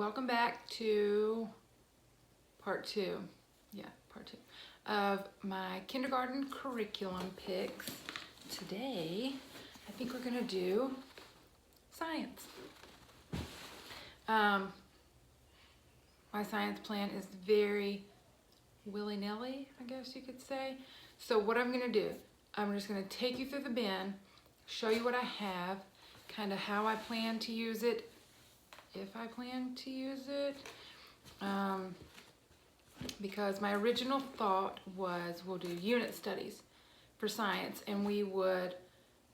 Welcome back to part two of my kindergarten curriculum picks. Today, I think we're gonna do science. My science plan is very willy-nilly, I guess you could say. So what I'm gonna do, I'm just gonna take you through the bin, show you what I have, kind of how I plan to use it, if I plan to use it, because my original thought was we'll do unit studies for science, and we would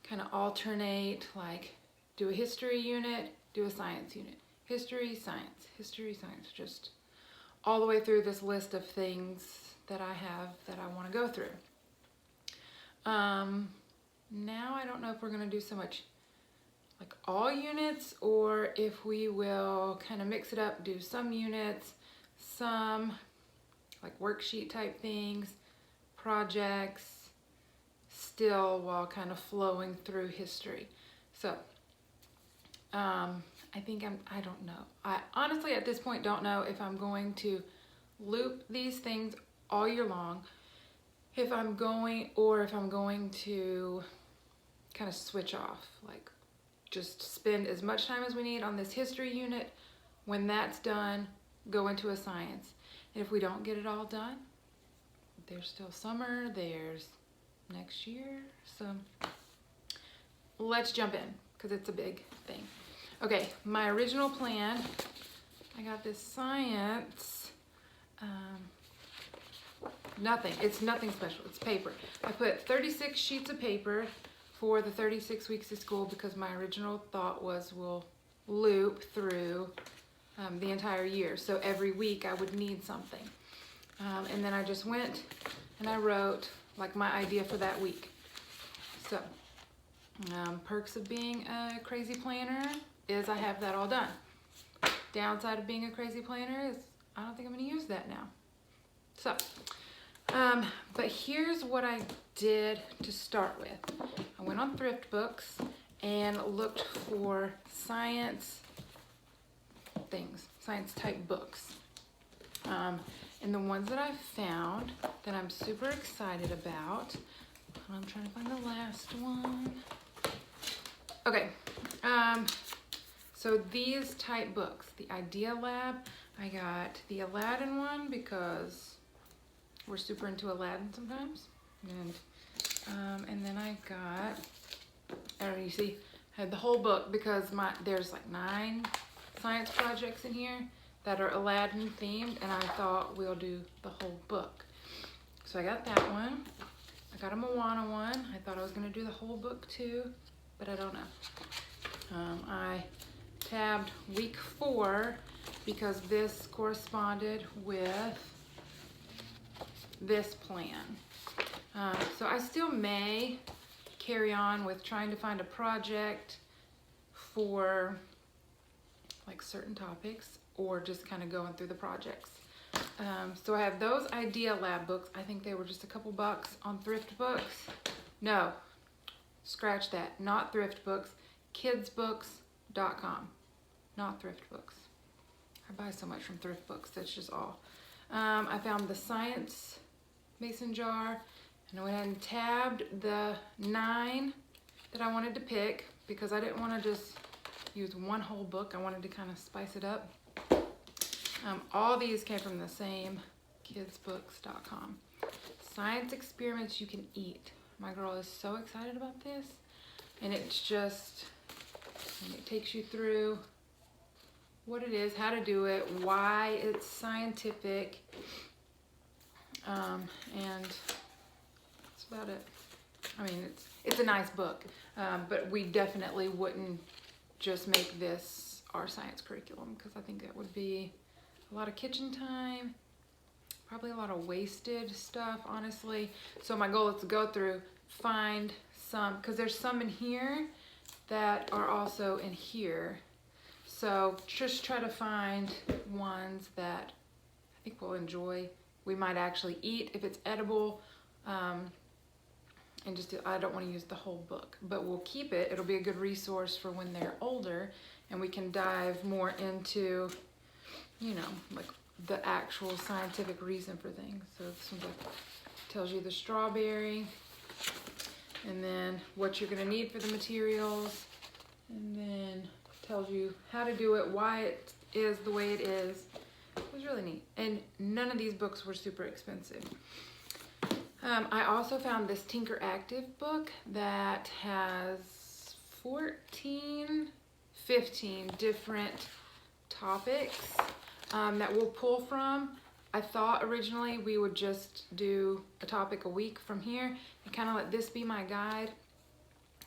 kind of alternate, like do a history unit, do a science unit, history, science, just all the way through this list of things that I have that I want to go through. Now I don't know if we're going to do so much like all units, or if we will kind of mix it up, do some units, some like worksheet type things, projects, still while kind of flowing through history. So I don't know. I honestly at this point don't know if I'm going to loop these things all year long, if I'm going to kind of switch off, like just spend as much time as we need on this history unit. When that's done, go into a science. And if we don't get it all done, there's still summer, there's next year. So let's jump in, because it's a big thing. Okay, my original plan, I got this science, it's nothing special, it's paper. I put 36 sheets of paper for the 36 weeks of school, because my original thought was we'll loop through the entire year. So every week I would need something. And then I just went and I wrote like my idea for that week. So perks of being a crazy planner is I have that all done. Downside of being a crazy planner is I don't think I'm going to use that now. So, but here's what I did to start with. I went on Thrift Books and looked for science things, science type books. And the ones that I found that I'm super excited about, I'm trying to find the last one. Okay, so these type books, the Idea Lab, I got the Aladdin one because we're super into Aladdin sometimes. And then I got, I don't know, you see, I had the whole book because there's like 9 science projects in here that are Aladdin themed, and I thought we'll do the whole book. So I got that one. I got a Moana one. I thought I was gonna do the whole book too, but I don't know. I tabbed week 4 because this corresponded with this plan. So I still may carry on with trying to find a project for like certain topics, or just kind of going through the projects. So I have those Idea Lab books. I think they were just a couple bucks on Thrift Books. No, scratch that, not Thrift Books, kidsbooks.com, not Thrift Books. I buy so much from Thrift Books, that's just all. I found the science mason jar, and I went ahead and tabbed the 9 that I wanted to pick, because I didn't want to just use one whole book. I wanted to kind of spice it up. All these came from the same kidsbooks.com. Science experiments you can eat. My girl is so excited about this, and it takes you through what it is, how to do it, why it's scientific, and that's about it. I mean, it's a nice book, but we definitely wouldn't just make this our science curriculum, because I think that would be a lot of kitchen time, probably a lot of wasted stuff, honestly. So my goal is to go through, find some, because there's some in here that are also in here. So just try to find ones that I think we'll enjoy. We might actually eat if it's edible, and just I don't want to use the whole book, but we'll keep it. It'll be a good resource for when they're older, and we can dive more into you know, like the actual scientific reason for things. So this one like tells you the strawberry, and then what you're gonna need for the materials, and then tells you how to do it, why it is the way it is. It was really neat. And none of these books were super expensive. I also found this Tinker Active book that has 15 different topics that we'll pull from. I thought originally we would just do a topic a week from here and kind of let this be my guide.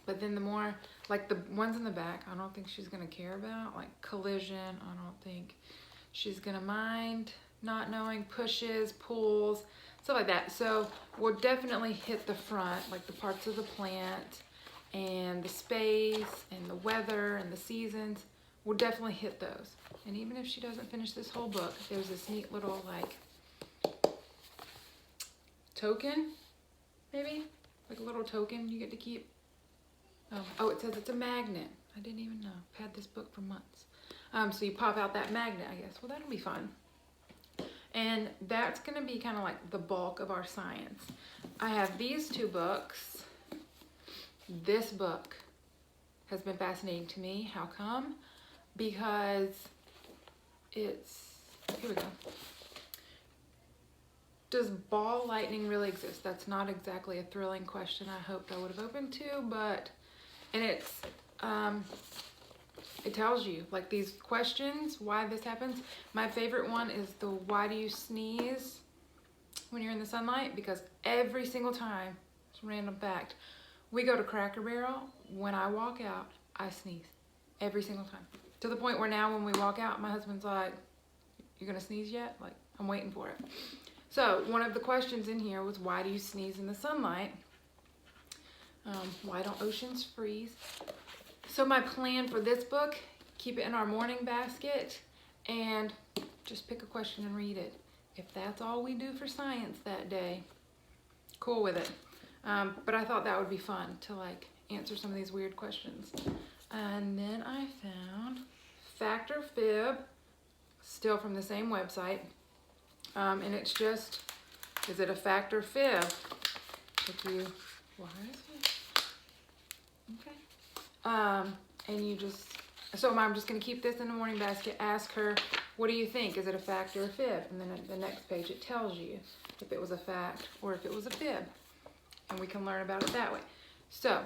But then the more, like the ones in the back, I don't think she's gonna care about, like collision, I don't think she's gonna mind not knowing, pushes, pulls, stuff like that. So we'll definitely hit the front, like the parts of the plant and the space and the weather and the seasons. We'll definitely hit those. And even if she doesn't finish this whole book, there's this neat little like token, maybe? Like a little token you get to keep. Oh, it says it's a magnet. I didn't even know. I've had this book for months. So you pop out that magnet, I guess. Well, that'll be fun. And that's gonna be kind of like the bulk of our science. I have these two books. This book has been fascinating to me. How come? Because it's, here we go. Does ball lightning really exist? That's not exactly a thrilling question I hoped I would have opened to, but, and it's, it tells you, like these questions, why this happens. My favorite one is the why do you sneeze when you're in the sunlight? Because every single time, it's a random fact, we go to Cracker Barrel, when I walk out, I sneeze. Every single time. To the point where now when we walk out, my husband's like, "You're gonna sneeze yet?" Like, I'm waiting for it. So one of the questions in here was, why do you sneeze in the sunlight? Why don't oceans freeze? So my plan for this book, keep it in our morning basket and just pick a question and read it. If that's all we do for science that day, cool with it. But I thought that would be fun to like answer some of these weird questions. And then I found Fact or Fib, still from the same website. And it's just, is it a fact or fib? If you, why is it? Okay. And you just, so I'm just gonna keep this in the morning basket, ask her, what do you think? Is it a fact or a fib? And then at the next page it tells you if it was a fact or if it was a fib. And we can learn about it that way. So,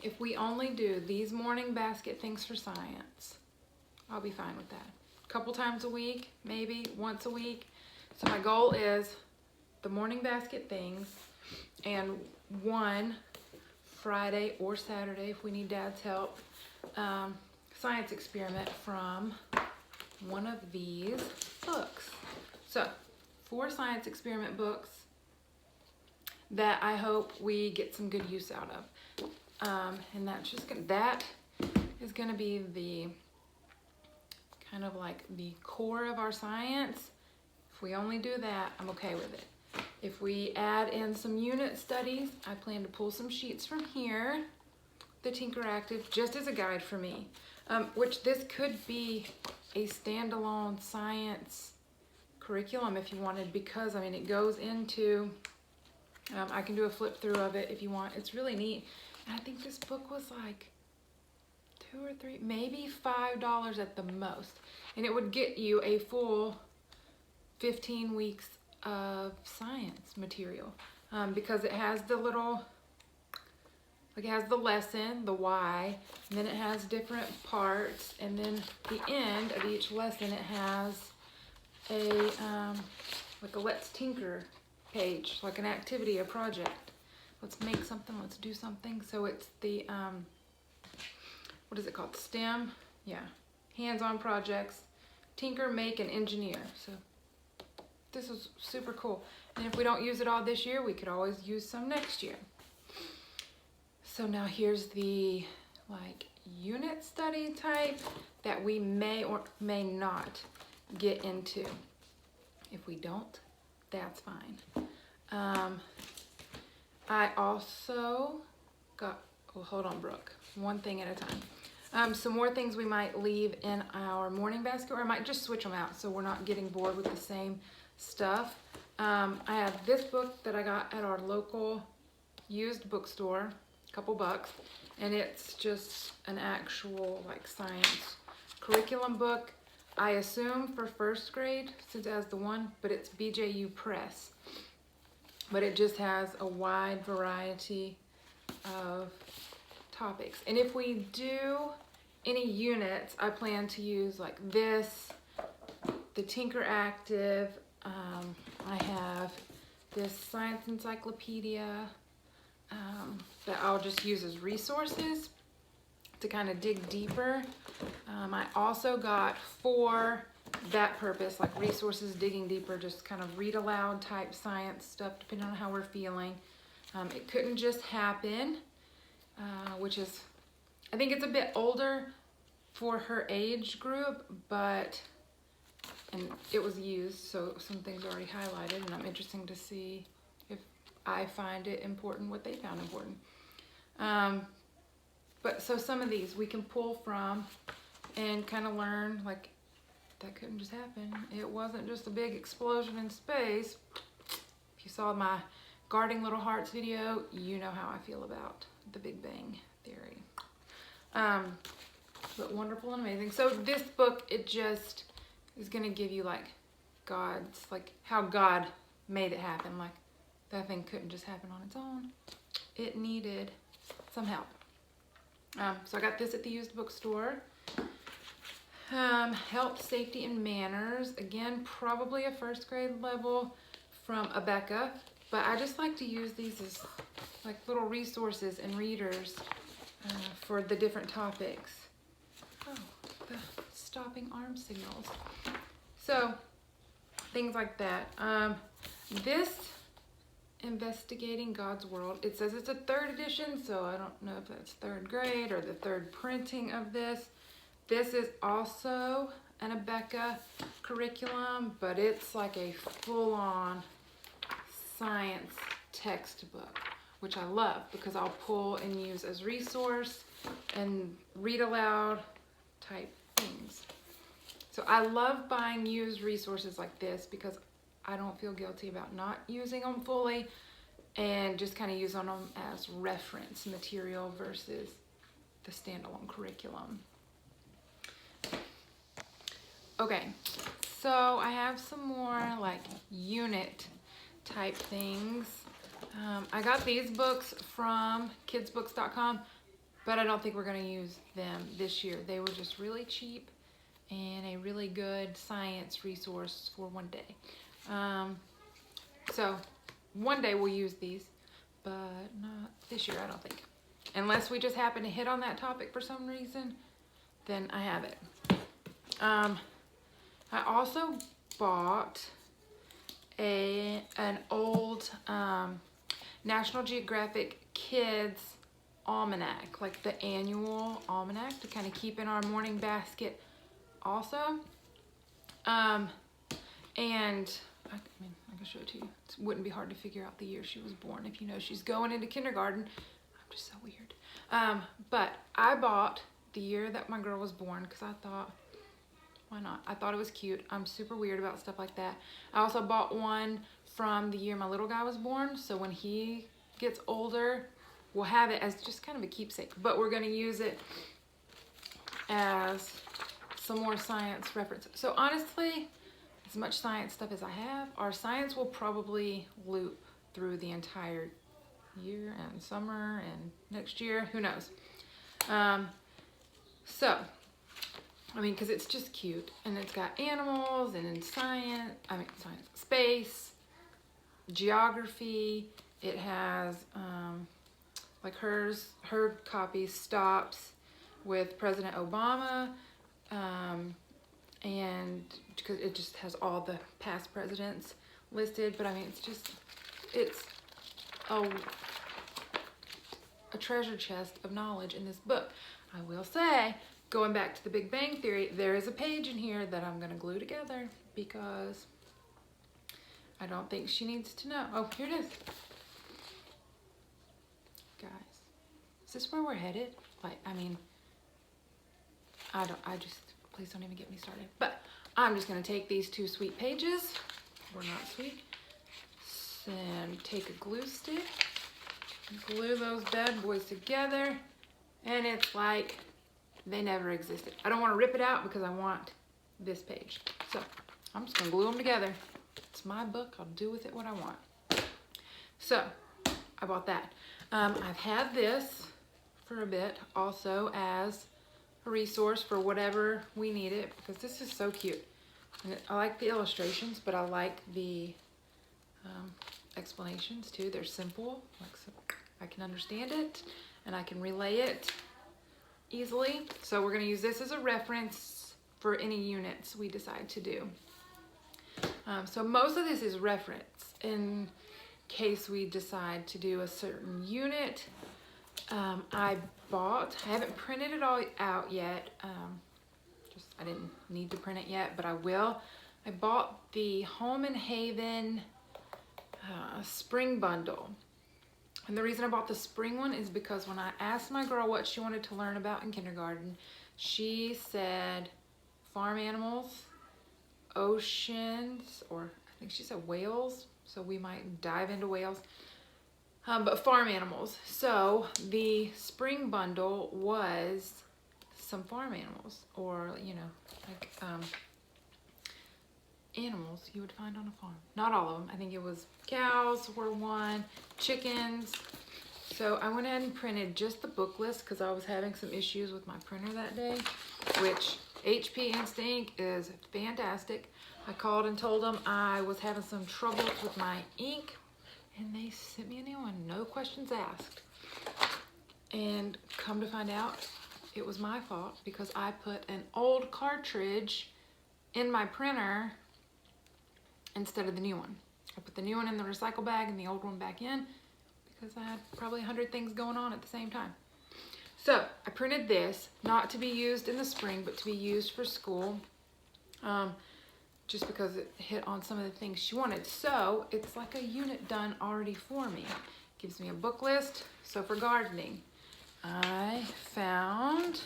if we only do these morning basket things for science, I'll be fine with that. A couple times a week, maybe once a week. So my goal is the morning basket things and one Friday or Saturday, if we need Dad's help, science experiment from one of these books. So 4 science experiment books that I hope we get some good use out of. And that's just gonna, that is gonna be the kind of like the core of our science. If we only do that, I'm okay with it. If we add in some unit studies, I plan to pull some sheets from here, the Tinker Active, just as a guide for me, which this could be a standalone science curriculum if you wanted, because I mean it goes into, I can do a flip through of it if you want. It's really neat. And I think this book was like $2 or $3, maybe $5 at the most. And it would get you a full 15 weeks of science material, because it has the little, like it has the lesson, the why, and then it has different parts, and then the end of each lesson it has a like a let's tinker page, like an activity, a project. Let's make something, let's do something. So it's the what is it called? STEM, yeah, hands-on projects, tinker, make, and engineer. So this is super cool. And if we don't use it all this year, we could always use some next year. So now here's the like unit study type that we may or may not get into. If we don't, that's fine. I also got, oh, hold on, Brooke, one thing at a time. Some more things we might leave in our morning basket, or I might just switch them out so we're not getting bored with the same stuff. I have this book that I got at our local used bookstore, a couple bucks, and it's just an actual like science curriculum book. I assume for first grade, since it has the one, but it's BJU Press. But it just has a wide variety of topics. And if we do any units, I plan to use like this, the Tinker Active. I have this Science Encyclopedia that I'll just use as resources to kind of dig deeper. I also got for that purpose, like resources, digging deeper, just kind of read aloud type science stuff, depending on how we're feeling. It Couldn't Just Happen, which is, I think it's a bit older for her age group, and it was used, so some things are already highlighted, and I'm interested to see if I find it important, what they found important. But so some of these we can pull from and kind of learn, like, that couldn't just happen. It wasn't just a big explosion in space. If you saw my Guarding Little Hearts video, you know how I feel about the Big Bang Theory. But wonderful and amazing. So this book, it just is going to give you like God's, like how God made it happen. Like that thing couldn't just happen on its own. It needed some help. So I got this at the used bookstore. Health, Safety, and Manners. Again, probably a first grade level from Abeka. But I just like to use these as like little resources and readers for the different topics. Oh, the stopping arm signals. So, things like that. This Investigating God's World, it says it's a 3rd edition, so I don't know if that's 3rd grade or the 3rd printing of this. This is also an Abeka curriculum, but it's like a full-on science textbook, which I love because I'll pull and use as resource and read aloud type things. So I love buying used resources like this because I don't feel guilty about not using them fully and just kind of using them as reference material versus the standalone curriculum. Okay, so I have some more like unit type things. I got these books from kidsbooks.com, but I don't think we're going to use them this year. They were just really cheap and a really good science resource for one day. So one day we'll use these, but not this year, I don't think. Unless we just happen to hit on that topic for some reason, then I have it. I also bought an old National Geographic Kids Almanac, like the annual almanac to kind of keep in our morning basket also. And I mean, I can show it to you. It wouldn't be hard to figure out the year she was born if you know she's going into kindergarten. I'm just so weird. But I bought the year that my girl was born because I thought, why not? I thought it was cute. I'm super weird about stuff like that. I also bought one from the year my little guy was born, so when he gets older, we'll have it as just kind of a keepsake. But we're going to use it as some more science references. So honestly, as much science stuff as I have, our science will probably loop through the entire year and summer and next year. Who knows? So, I mean, because it's just cute, and it's got animals, and in science, space, geography. It has, like her copy stops with President Obama, and because it just has all the past presidents listed. But I mean, it's a treasure chest of knowledge in this book. I will say, going back to the Big Bang Theory, there is a page in here that I'm going to glue together because I don't think she needs to know. Oh, here it is. Guys, is this where we're headed? Like, I mean, Please don't even get me started. But I'm just gonna take these 2 sweet pages, or not sweet, and take a glue stick, glue those bad boys together, and it's like they never existed. I don't want to rip it out because I want this page. So I'm just gonna glue them together. It's my book, I'll do with it what I want. So I bought that. I've had this for a bit also as a resource for whatever we need it, because this is so cute. And I like the illustrations, but I like the explanations too. They're simple, like, so I can understand it and I can relay it easily. So we're going to use this as a reference for any units we decide to do. So most of this is reference in case we decide to do a certain unit. I haven't printed it all out yet. I didn't need to print it yet, but I will. I bought the Home and Haven spring bundle. And the reason I bought the spring one is because when I asked my girl what she wanted to learn about in kindergarten, she said farm animals, oceans, or I think she said whales, so we might dive into whales. But farm animals. So the spring bundle was some farm animals, or like animals you would find on a farm. Not all of them. I think it was cows were one, chickens. So I went ahead and printed just the book list because I was having some issues with my printer that day, which HP Instinct is fantastic. I called and told them I was having some trouble with my ink, and they sent me a new one, no questions asked. And come to find out, it was my fault because I put an old cartridge in my printer instead of the new one. I put the new one in the recycle bag and the old one back in because I had probably 100 things going on at the same time. So I printed this, not to be used in the spring, but to be used for school. Just because it hit on some of the things she wanted. So it's like a unit done already for me. Gives me a book list. So for gardening, I found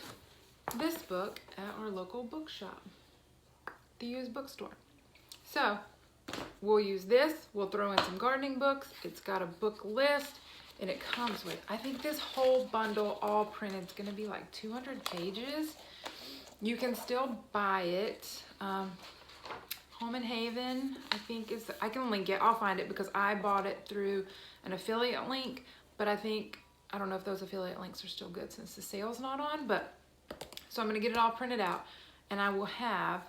this book at our local bookshop, the used bookstore. So we'll use this. We'll throw in some gardening books. It's got a book list, and it comes with, I think this whole bundle all printed is going to be like 200 pages. You can still buy it. Home and Haven, I think I can link it. I'll find it because I bought it through an affiliate link, but I don't know if those affiliate links are still good since the sale's not on, but so I'm gonna get it all printed out, and I will have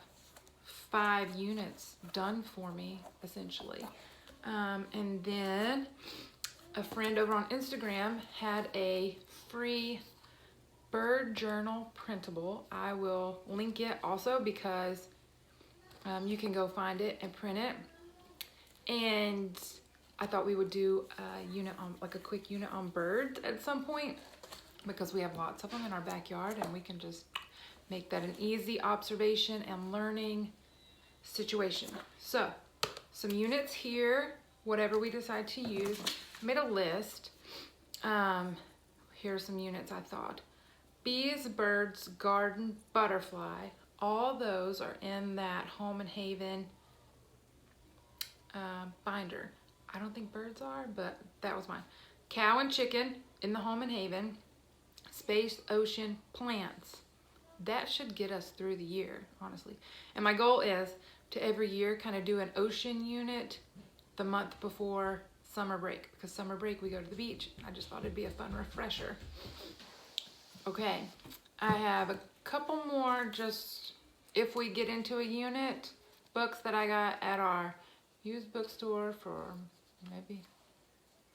5 units done for me, essentially. And then a friend over on Instagram had a free bird journal printable. I will link it also because you can go find it and print it. And I thought we would do a unit on, like a quick unit on birds at some point, because we have lots of them in our backyard, and we can just make that an easy observation and learning situation. So some units here, whatever we decide to use. I made a list. Here are some units I thought. Bees, birds, garden, butterfly. All those are in that Home and Haven binder. I don't think birds are, but that was mine. Cow and chicken in the Home and Haven. Space, ocean, plants. That should get us through the year, honestly. And my goal is to every year kind of do an ocean unit the month before summer break, because summer break we go to the beach. I just thought it'd be a fun refresher. Okay, I have a couple more, just if we get into a unit, books that I got at our used bookstore for maybe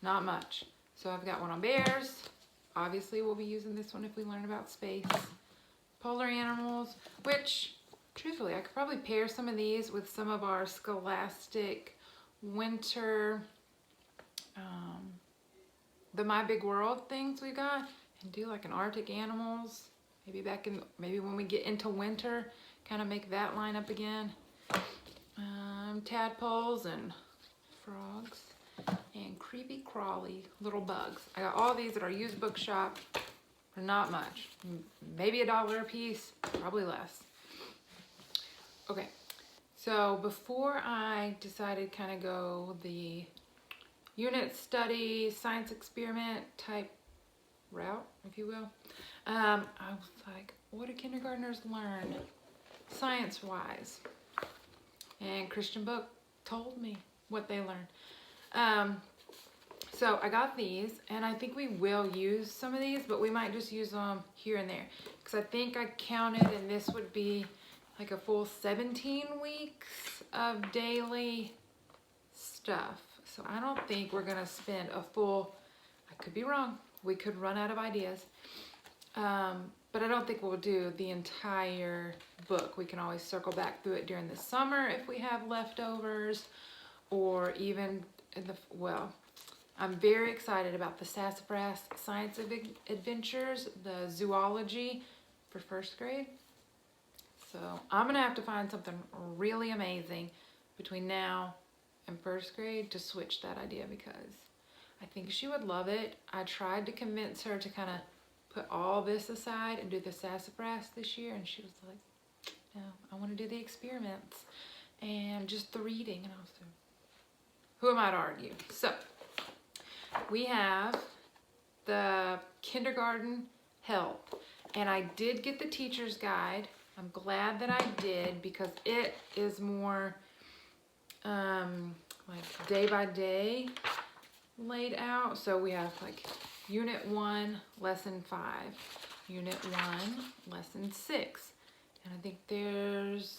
not much. So I've got one on bears. Obviously we'll be using this one if we learn about space. Polar animals, which truthfully I could probably pair some of these with some of our Scholastic winter the My Big World things we got, and do like an Arctic animals, maybe when we get into winter, kind of make that line up again. Tadpoles and frogs and creepy crawly little bugs. I got all these at our used bookshop. but not much. Maybe $1 a piece, probably less. Okay, so before I decided kind of go the unit study, science experiment type route, if you will, I was like, what do kindergartners learn science-wise? And Christian Book told me what they learned. So I got these, and I think we will use some of these, but we might just use them here and there. Because I think I counted, and this would be like a full 17 weeks of daily stuff. So I don't think we're gonna spend a full, I could be wrong, we could run out of ideas. But I don't think we'll do the entire book. We can always circle back through it during the summer if we have leftovers, or even in the, well, I'm very excited about the Sassafras Science Adventures, the Zoology for 1st grade. So I'm gonna have to find something really amazing between now and 1st grade to switch that idea, because I think she would love it. I tried to convince her to kind of put all this aside and do the Sassafras this year, and she was like, no, I want to do the experiments and just the reading. And I was like, who am I to argue? So we have the kindergarten help, and I did get the teacher's guide. I'm glad that I did, because it is more like day by day laid out. So we have like Unit 1, Lesson 5, Unit 1, Lesson 6, and I think there's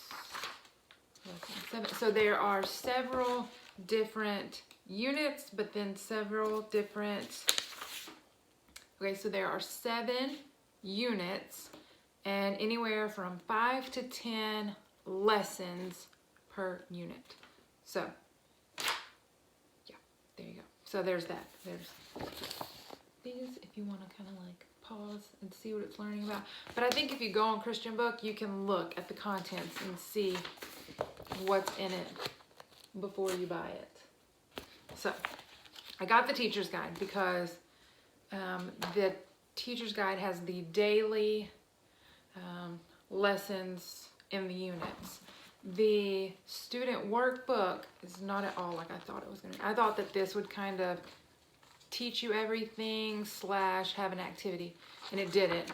Lesson 7. So there are several different units, but then several different, okay, so there are 7 units and anywhere from 5 to 10 lessons per unit. So yeah, there you go. So there's that. There's these if you want to kind of like pause and see what it's learning about. But I think if you go on Christian Book, you can look at the contents and see what's in it before you buy it. So I got the teacher's guide because the teacher's guide has the daily lessons in the units. The student workbook is not at all like I thought it was going to be. I thought that this would kind of teach you everything / have an activity, and it didn't.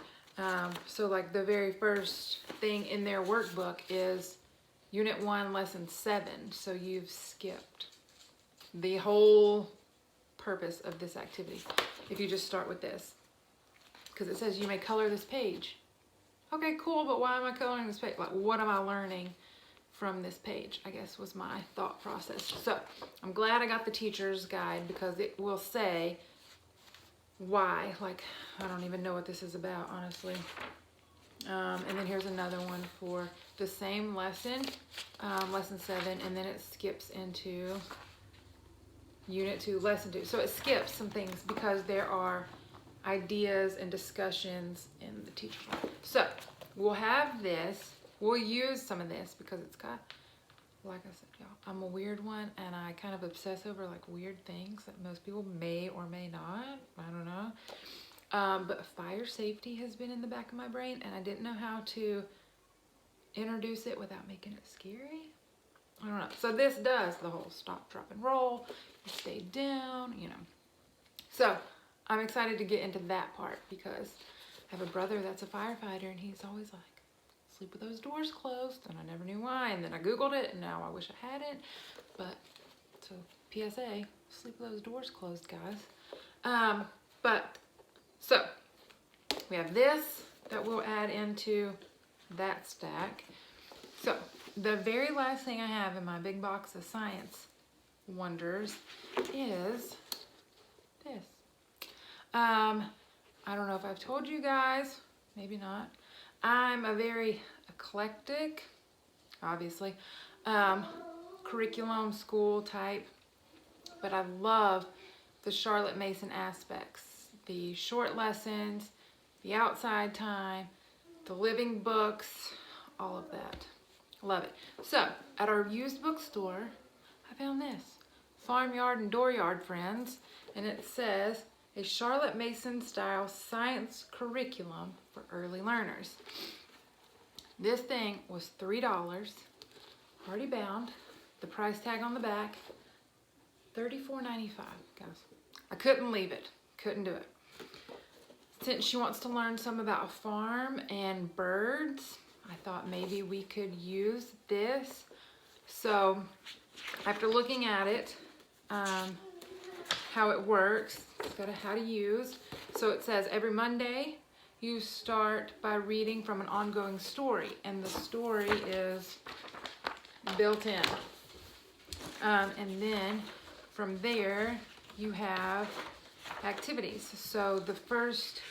So like the very first thing in their workbook is Unit 1, Lesson 7. So you've skipped the whole purpose of this activity if you just start with this, because it says you may color this page. Okay, cool, but why am I coloring this page? Like, what am I learning from this page, I guess was my thought process. So I'm glad I got the teacher's guide, because it will say why. Like, I don't even know what this is about, honestly. And then here's another one for the same lesson, Lesson 7, and then it skips into Unit 2, Lesson 2. So it skips some things because there are ideas and discussions in the teacher's guide. So we'll have this. We'll use some of this because it's got, like I said, y'all, I'm a weird one, and I kind of obsess over like weird things that most people may or may not. I don't know. But fire safety has been in the back of my brain, and I didn't know how to introduce it without making it scary. I don't know. So this does the whole stop, drop, and roll. You stay down, you know. So I'm excited to get into that part because I have a brother that's a firefighter, and he's always like, sleep with those doors closed, and I never knew why, and then I googled it, and now I wish I hadn't. But so PSA, sleep with those doors closed, guys. So we have this that we'll add into that stack. So the very last thing I have in my big box of science wonders is this. I don't know if I've told you guys, maybe not. I'm a very eclectic, obviously, curriculum, school type, but I love the Charlotte Mason aspects, the short lessons, the outside time, the living books, all of that. Love it. So at our used bookstore, I found this, Farmyard and Dooryard Friends, and it says a Charlotte Mason style science curriculum for early learners. This thing was $3, already bound, the price tag on the back, $34.95, guys. I couldn't leave it, couldn't do it. Since she wants to learn some about a farm and birds, I thought maybe we could use this. So after looking at it, how it works, it's got a how to use. So it says every Monday you start by reading from an ongoing story, and the story is built in. And then from there you have activities. So the first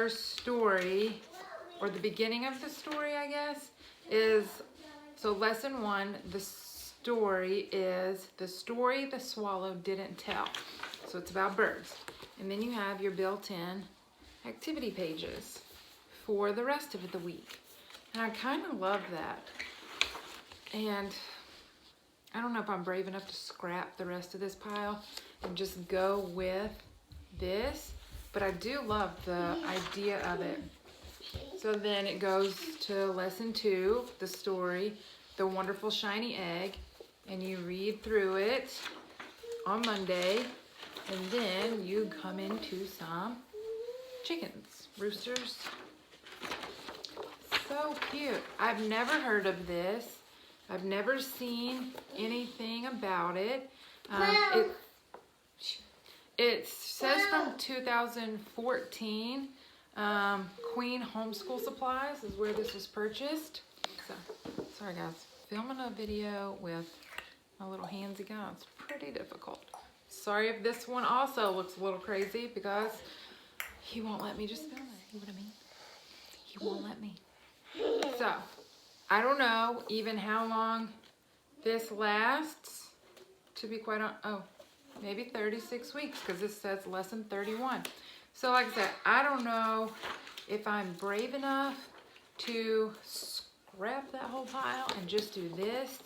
story, or the beginning of the story, I guess, is, so lesson 1, the story is the story the swallow didn't tell. So it's about birds. And then you have your built-in activity pages for the rest of the week. And I kind of love that. And I don't know if I'm brave enough to scrap the rest of this pile and just go with this, but I do love the idea of it. So then it goes to lesson 2, the story, The Wonderful Shiny Egg, and you read through it on Monday, and then you come into some chickens, roosters. So cute. I've never heard of this. I've never seen anything about it. It says from 2014. Queen Homeschool Supplies is where this was purchased. So, sorry guys, filming a video with my little handsy guy, it's pretty difficult. Sorry if this one also looks a little crazy because he won't let me just film it. You know what I mean? He won't let me. So, I don't know even how long this lasts, to be quite honest. Oh, maybe 36 weeks, because this says lesson 31. So like I said, I don't know if I'm brave enough to scrap that whole pile and just do this.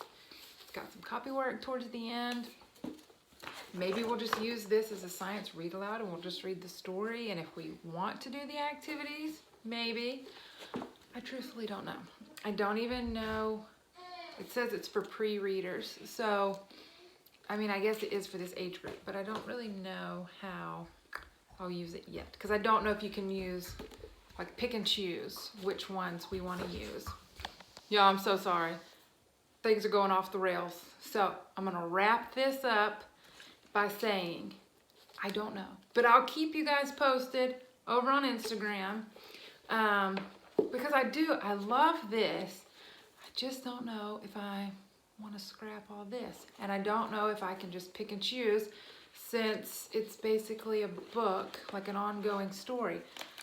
It's got some copy work towards the end. Maybe we'll just use this as a science read aloud and we'll just read the story. And if we want to do the activities, maybe. I truthfully don't know. I don't even know. It says it's for pre-readers. So, I mean, I guess it is for this age group, but I don't really know how I'll use it yet. Because I don't know if you can use, like, pick and choose which ones we want to use. Yeah, I'm so sorry. Things are going off the rails. So, I'm going to wrap this up by saying, I don't know. But I'll keep you guys posted over on Instagram. Because I love this. I just don't know if I want to scrap all this. And I don't know if I can just pick and choose, since it's basically a book, like an ongoing story.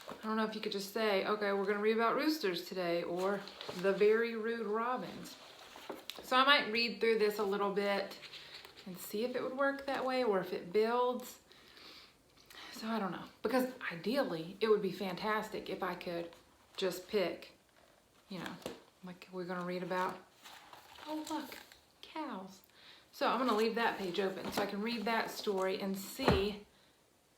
I don't know if you could just say, okay, we're going to read about roosters today, or the very rude robins. So I might read through this a little bit and see if it would work that way, or if it builds. So I don't know. Because ideally, it would be fantastic if I could just pick, you know, like we're going to read about, oh look, cows. So I'm going to leave that page open so I can read that story and see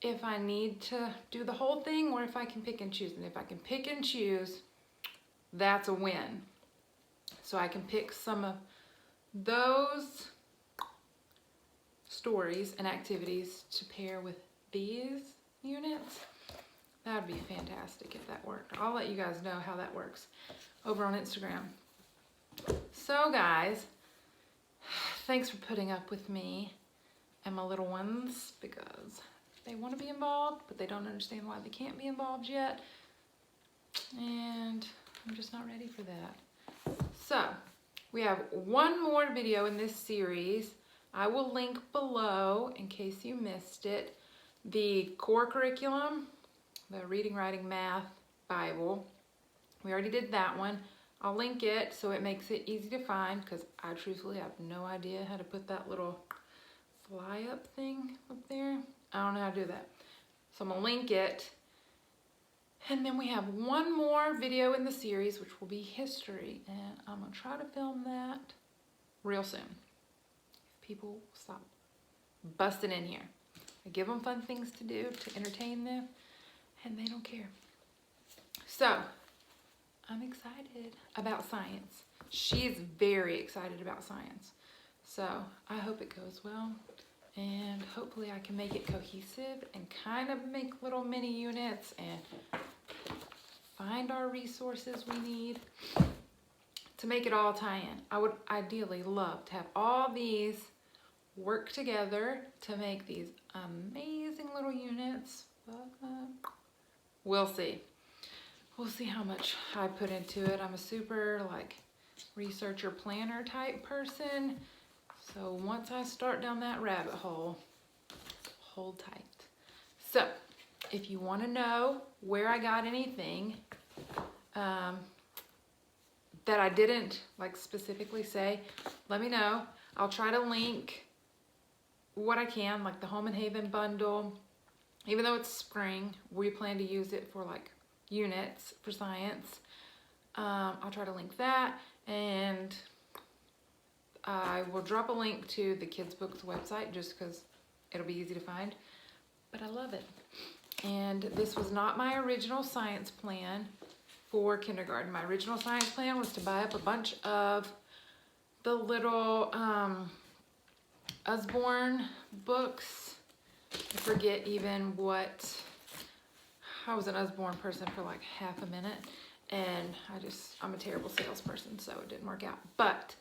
if I need to do the whole thing or if I can pick and choose. And if I can pick and choose, that's a win. So I can pick some of those stories and activities to pair with these units. That would be fantastic if that worked. I'll let you guys know how that works over on Instagram. So guys, thanks for putting up with me and my little ones, because they want to be involved, but they don't understand why they can't be involved yet. And I'm just not ready for that. So, we have one more video in this series. I will link below, in case you missed it, the core curriculum, the Reading, Writing, Math Bible. We already did that one. I'll link it so it makes it easy to find, because I truthfully have no idea how to put that little fly up thing up there. I don't know how to do that. So I'm going to link it. And then we have one more video in the series, which will be history. And I'm going to try to film that real soon, if people stop busting in here. I give them fun things to do to entertain them, and they don't care. So, I'm excited about science. She's very excited about science. So, I hope it goes well, and hopefully I can make it cohesive and kind of make little mini units and find our resources we need to make it all tie in. I would ideally love to have all these work together to make these amazing little units. We'll see. We'll see how much I put into it. I'm a super researcher planner type person. So once I start down that rabbit hole, hold tight. So if you want to know where I got anything that I didn't specifically say, let me know. I'll try to link what I can, like the Home and Haven bundle. Even though it's spring, we plan to use it for units for science. I'll try to link that, and I will drop a link to the Kids Books website just because it'll be easy to find. But I love it. And this was not my original science plan for kindergarten. My original science plan was to buy up a bunch of the little Usborne books. I forget even what, I was an Usborne person for half a minute, and I'm a terrible salesperson, so it didn't work out. But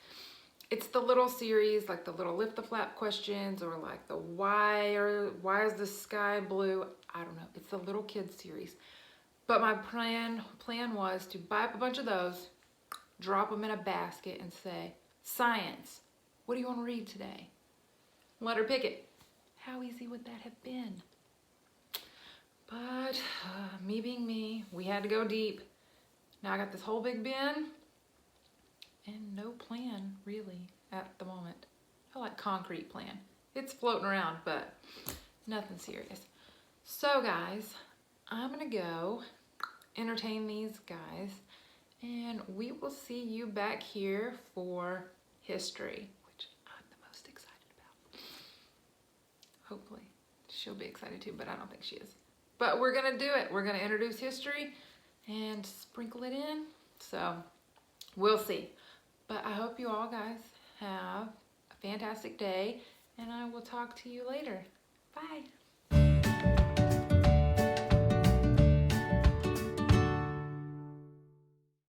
it's the little series, like the little lift the flap questions, or the why is the sky blue? I don't know. It's the little kids series. But my plan was to buy up a bunch of those, drop them in a basket, and say, science, what do you want to read today? Let her pick it. How easy would that have been? But me being me, we had to go deep. Now I got this whole big bin and no plan really at the moment. I concrete plan. It's floating around, but nothing serious. So guys, I'm gonna go entertain these guys, and we will see you back here for history, which I'm the most excited about. Hopefully she'll be excited too, but I don't think she is. But we're gonna do it. We're gonna introduce history and sprinkle it in. So we'll see. But I hope you all guys have a fantastic day, and I will talk to you later. Bye.